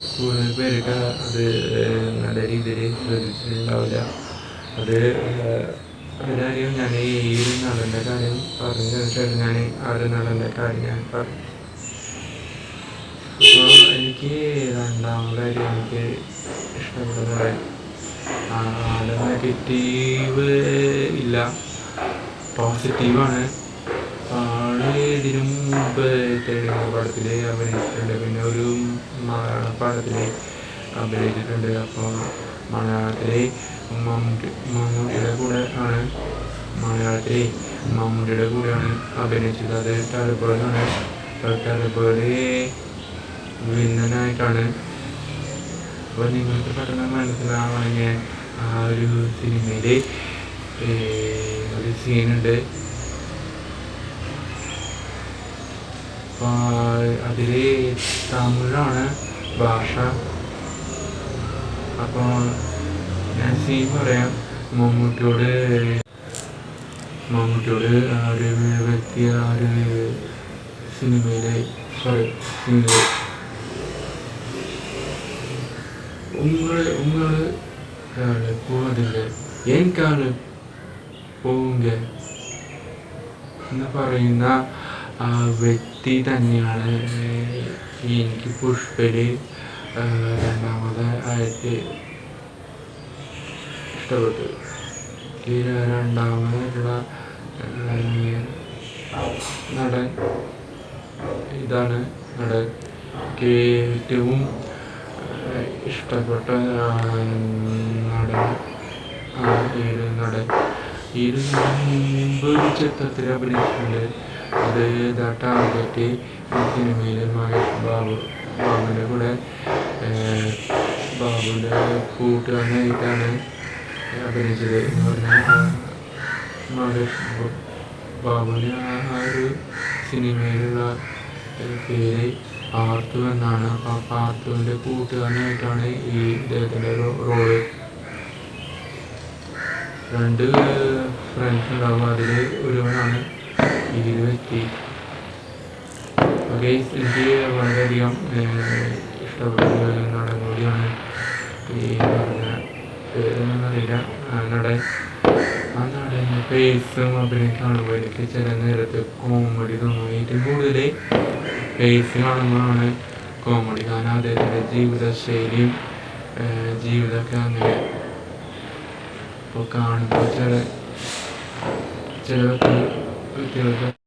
കൂടുതൽ പേരൊക്കെ അത് നല്ല രീതിയിൽ ശ്രദ്ധിച്ചിട്ടുണ്ടാവില്ല. അത് അതിനാരും ഞാൻ ഈ ഒരു നടൻ്റെ കാര്യം പറഞ്ഞതിന് ശേഷം ഞാൻ ആ ഒരു നടൻ്റെ കാര്യം ഞാൻ പറഞ്ഞു. അപ്പോൾ എനിക്ക് രണ്ടാമതായിട്ട് എനിക്ക് ഇഷ്ടപ്പെടുന്ന ആള് നെഗറ്റീവ് ഇല്ല, പോസിറ്റീവാണ്. ആള് ഇതിനു മുമ്പ് തെലുങ്ക് പടത്തിൽ അഭിനയിച്ചിട്ടുണ്ട്, പിന്നെ ഒരു മലയാള പടത്തിൽ അഭിനയിച്ചിട്ടുണ്ട്. അപ്പോൾ മലയാളത്തിലെ മമ്മൂട്ടിയുടെ കൂടെ ആണ് മമ്മൂട്ടിയുടെ കൂടെയാണ് അഭിനയിച്ചത്. അത് ടർബോയിലാണ്. ടർബോയില് വില്ലനായിട്ടാണ്. അപ്പോൾ നിങ്ങൾക്ക് പെട്ടെന്ന് മനസ്സിലാവണമെങ്കിൽ ആ ഒരു സിനിമയിൽ ഒരു സീനുണ്ട്. അതിൽ തമിഴാണ് ഭാഷ. അപ്പോൾ ഞാൻ സീൻ പറയാം. മമ്മൂട്ടിയോട് ആ ഒരു വ്യക്തി ആ ഒരു സിനിമയിലെ உங்களுக்கு പോകത്തില്ലേ, എനിക്കാണ് പോവുക എന്ന് പറയുന്ന ആ വ്യക്തി തന്നെയാണ് എനിക്ക് പുഷ്പയില് രണ്ടാമതായിട്ട് ഇഷ്ടപ്പെട്ടത്. ഈ രണ്ടാമതായിട്ടുള്ള നടൻ ഇതാണ്. നടൻ ഏറ്റവും ഇഷ്ടപ്പെട്ട നടൻ ഈ ഒരു മുമ്പ് ഒരു ചിത്രത്തിൽ അഭിനയിച്ചിട്ടുണ്ട്. അത് ടാർഗറ്റ് സിനിമയിൽ മഹേഷ് ബാബുവിൻ്റെ കൂടെ ബാബുവിൻ്റെ കൂട്ടുകാരനായിട്ടാണ് അഭിനയിച്ചത് എന്ന് പറഞ്ഞാൽ മഹേഷ് ബാബുവിന് ആ ഒരു സിനിമയിലുള്ള പേര് ആർത്തു എന്നാണ്. അപ്പോൾ ആർത്തുവിൻ്റെ കൂട്ടുകാരനായിട്ടാണ് ഈ ഇദ്ദേഹത്തിൻ്റെ റോള്. രണ്ട് ഫ്രണ്ട്സ് ഉണ്ടാവും, അതിൽ ഒരുവനാണ് ഈ ഒരു വ്യക്തി. ഓക്കെ, എനിക്ക് വളരെയധികം ഇഷ്ടപ്പെട്ട നടൻ കൂടിയാണ് ഈ പറഞ്ഞ പേരൊന്നും അറിയില്ല നടൻ. ആ നടൻ്റെ ഫേസും അഭിനയം കാണുമ്പോൾ എനിക്ക് ചില നേരത്ത് കോമഡി തോന്നും. ഏറ്റവും കൂടുതൽ ഫേസ് കാണുമ്പോഴാണ് കോമഡി. കാരണം അദ്ദേഹത്തിൻ്റെ ജീവിതശൈലിയും ജീവിതമൊക്കെ അങ്ങനെ. അപ്പോൾ കാണുമ്പോൾ ചില വ്യക്തികൾക്ക്